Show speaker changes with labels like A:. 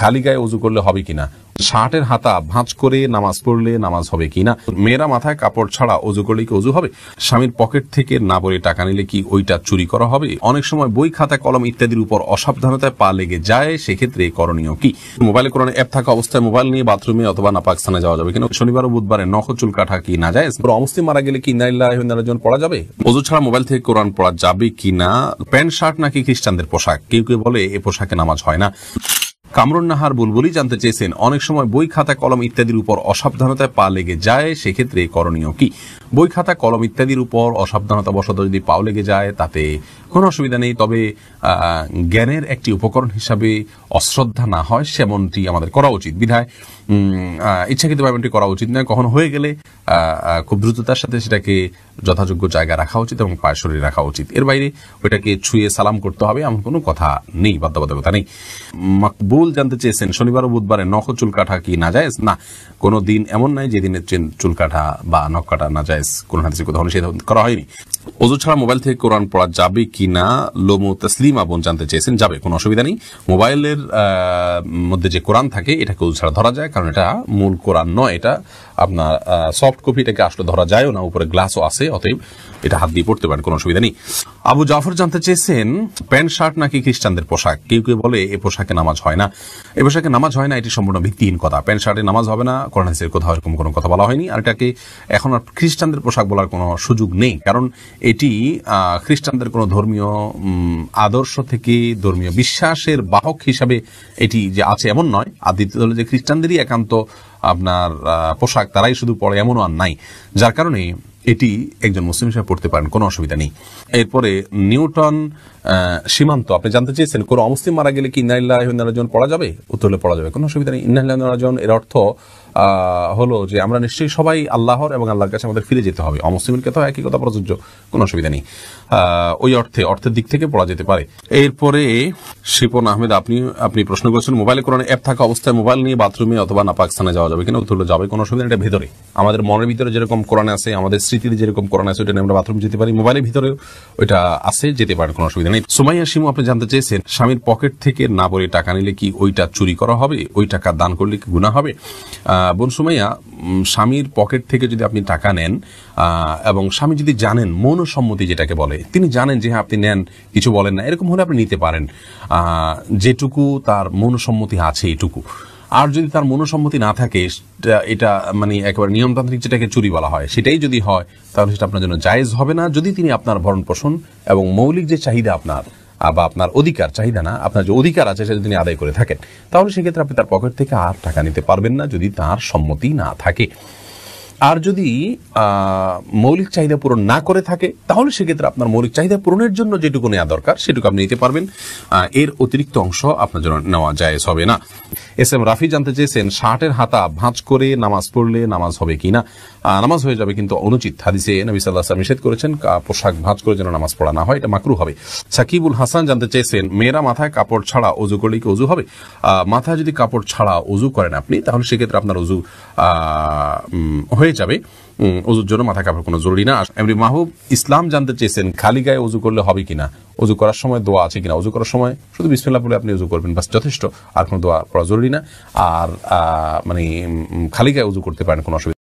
A: খালি গায়ে ওযু করলে হবে কিনা, শার্টের হাতা ভাঁজ করে নামাজ পড়লে নামাজ হবে কিনা, মেয়েরা মাথায় কাপড় ছাড়া ওযু করলে কি ওযু হবে, স্বামীর পকেট থেকে না বলে টাকা নিলে কি ওইটা চুরি করা হবে, অনেক সময় বই খাতা কলম ইত্যাদির উপর অসাবধানতায় পা লেগে যায়, সেক্ষেত্রে করণীয় কি, মোবাইলে কোন অ্যাপ থাকা অবস্থায় মোবাইল নিয়ে বাথরুমে অথবা নাপাক স্থানে যাওয়া যাবে কিনা, শনিবার ও বুধবারে নখ চুল কাটা কি না যায়, অমুসলিম মারা গেলে কি ইন্না লিল্লাহি ওয়া ইন্না ইলাইহি রাজিউন পড়া যাবে, ওযু ছাড়া মোবাইল থেকে কোরআন পড়া যাবে কিনা, প্যান্ট শার্ট নাকি খ্রিস্টানদের পোশাক, কেউ কেউ বলে এ পোশাকে নামাজ হয় না। কামরুন নাহার বুলবুলি জানতে চেয়েছেন, অনেক সময় বই খাতা কলম ইত্যাদির উপর অসাবধানতায় পা লেগে যায়, সেক্ষেত্রে করণীয় কি, বই খাতা কলম ইত্যাদির উপর অসাবধানতা বশত যদি পাও লেগে যায় তাতে কোনো অসুবিধা নেই, তবে জ্ঞানের একটি উপকরণ হিসাবে অশ্রদ্ধা না হয় সেমনটি আমাদের করা উচিত, বিধায় ইচ্ছাকৃতভাবে এমনটি করা উচিত নয়। কখনো হয়ে গেলে খুব দ্রুততার সাথে সেটাকে যথাযোগ্য জায়গায় রাখা উচিত এবং পায়ের শরীরে রাখা উচিত, এর বাইরে ওইটাকে ছুঁয়ে সালাম করতে হবে এমন কোনো কথা নেই, বাধ্যবাধকতা নেই। মাকবুল জানতে চেয়েছেন, শনিবার ও বুধবারে নখ চুল কাটা কি না যায়, না কোনো দিন এমন নাই যেদিনে চুল কাটা বা নখ কাটা না যায়, কোন হাদিসে কোথাও নিষেধ করা হয়নি। ওযু ছাড়া মোবাইল থেকে কোরআন পড়া যাবে কিনা, লোমু তসলিমা বোন জানতে চেয়েছেন, যাবে, কোনো অসুবিধা নেই। মোবাইলের মধ্যে যে কোরআন থাকে এটাকে ওযু ছাড়া ধরা যায়, কারণ এটা মূল কোরআন নয়, এটা আপনার সফট কপি, এটাকে আসলে ধরা যায় না, উপরে গ্লাসও আছে, অতএব এটা হাত দিয়ে পড়তে পারেন, কোনো অসুবিধা নেই। আবু জাফর জানতে চেয়েছেন, প্যান্ট শার্ট নাকি খ্রিস্টানদের পোশাক, কেউ কেউ বলে এ পোশাকে নামাজ হয় না, এ পোশাকে নামাজ হয় না, এটি সম্পূর্ণ ভিত্তিহীন কথা, প্যান্ট শার্টে নামাজ হবে না, কোরআন হাদিসের কোথাও এরকম কোনো কথা বলা হয়নি, আর এটাকে এখন আর খ্রিস্টানদের পোশাক বলার কোনো সুযোগ নেই, কারণ এটি খ্রিস্টানদের কোনো ধর্মীয় আদর্শ থেকে ধর্মীয় বিশ্বাসের বাহক হিসাবে এটি যে আছে এমন নয়, আর দ্বিতীয় হলো যে খ্রিস্টানদেরই একান্ত আপনার পোশাক, তারাই শুধু পড়ে এমনও আর নাই, যার কারণে এটি একজন মুসলিম হিসেবে পড়তে পারেন, কোনো অসুবিধা নেই। এরপরে নিউটন সীমান্ত আপনি জানতে চেয়েছেন, কোন অমুসলিম মারা গেলে কি ইন্না লিল্লাহি ওয়া ইন্না ইলাইহি রাজিউন পড়া যাবে, উত্তর হলে পড়া যাবে, কোনো অসুবিধা নেই। ইন্না লিল্লাহি ওয়া ইন্না ইলাইহি রাজিউন এর অর্থ হলো যে আমরা নিশ্চয়ই সবাই আল্লাহর এবং আল্লাহর কাছে আমাদের ফিরে যেতে হবে, অমুসলিমের ক্ষেত্রে একই কথা প্রযোজ্য, কোনো অসুবিধা নেই, ওই অর্থের দিক থেকে পড়া যেতে পারে। এরপরে শিপন আহমেদ আপনি প্রশ্ন করেছেন, মোবাইলে কোরআন অ্যাপ থাকা অবস্থায় মোবাইল নিয়ে বাথরুমে অথবা নাপাক স্থানে যাওয়া যাবে কিনা, উত্তর হলো যাবে, কোনো অসুবিধা নেই। এটা ভেতরে আমাদের মনের ভিতরে যেরকম কোরআন আছে, আমাদের স্মৃতিতে যেরকম কোরআন আছে, ওইটা আমরা বাথরুম যেতে পারি, মোবাইলের ভিতরেও ওইটা আছে, যেতে পারেন, কোনো অসুবিধা নেই। সুমাইয়া শিমু আপনি জানতে চেয়েছেন, স্বামীর পকেট থেকে না বলে টাকা নিলে কি ওইটা চুরি করা হবে, ওই টাকা দান করলে কি গুনাহ হবে। বোন সুমাইয়া, স্বামীর পকেট থেকে যদি আপনি টাকা নেন এবং স্বামী যদি জানেন, মৌনসম্মতি যেটাকে বলে, তিনি জানেন যে হ্যাঁ আপনি নেন, কিছু বলেন না, এরকম হলে আপনি নিতে পারেন, যেটুকু তার মৌনসম্মতি আছে এটুকু। আর যদি তার মনোসম্মতি না থাকে, এটা মানে একেবারে নিয়মতান্ত্রিক যেটাকে চুরি বলা হয়, সেটাই যদি হয় তাহলে সেটা আপনার জন্য জায়েজ হবে না, যদি তিনি আপনার ভরণ পোষণ এবং মৌলিক যে চাহিদা আপনার বা আপনার অধিকার, চাহিদা না, আপনার যে অধিকার আছে সেটা তিনি আদায় করে থাকেন, তাহলে সেক্ষেত্রে আপনি তার পকেট থেকে আর টাকা নিতে পারবেন না, যদি তার সম্মতি না থাকে। আর যদি মৌলিক চাহিদা পূরণ না করে থাকে, তাহলে সেক্ষেত্রে আপনার মৌলিক চাহিদা পূরণের জন্য যেটুকু নেওয়া দরকার সেটুকু আপনি নিতে পারবেন, এর অতিরিক্ত অংশ আপনার জন্য নেওয়া জায়েজ হবে না। এস এম রাফি জানতে চেয়েছেন, শার্টের হাতা ভাঁজ করে নামাজ পড়লে নামাজ হবে কিনা, নামাজ হয়ে যাবে, কিন্তু অনুচিত, হাদিসে নবী সাল্লাল্লাহু আলাইহি ওয়াসাল্লাম নিষেধ করেছেন পোশাক ভাঁজ করে যেন নামাজ পড়া না হয়, এটা মাকরুহ হবে। সাকিবুল হাসান জানতে চেয়েছেন, মেয়েরা মাথায় কাপড় ছাড়া ওযু করলে কি ওযু হবে, মাথায় যদি কাপড় ছাড়া ওযু করেন আপনি, তাহলে সেক্ষেত্রে আপনার ওযু হয়ে যাবে, ওযুর জন্য মাথা কাপড় কোনো জরুরি না। এমনি মাহবুব ইসলাম জানতে চেয়েছেন, খালি গায়ে ওযু করলে হবে কিনা, ওযু করার সময় দোয়া আছে কিনা, ওযু করার সময় শুধু বিসমিল্লাহ বলে আপনি ওযু করবেন, বাস যথেষ্ট, আর কোনো দোয়া পড়া জরুরি না, আর মানে খালি গায়ে ওযু করতে পারেন, কোনো অসুবিধা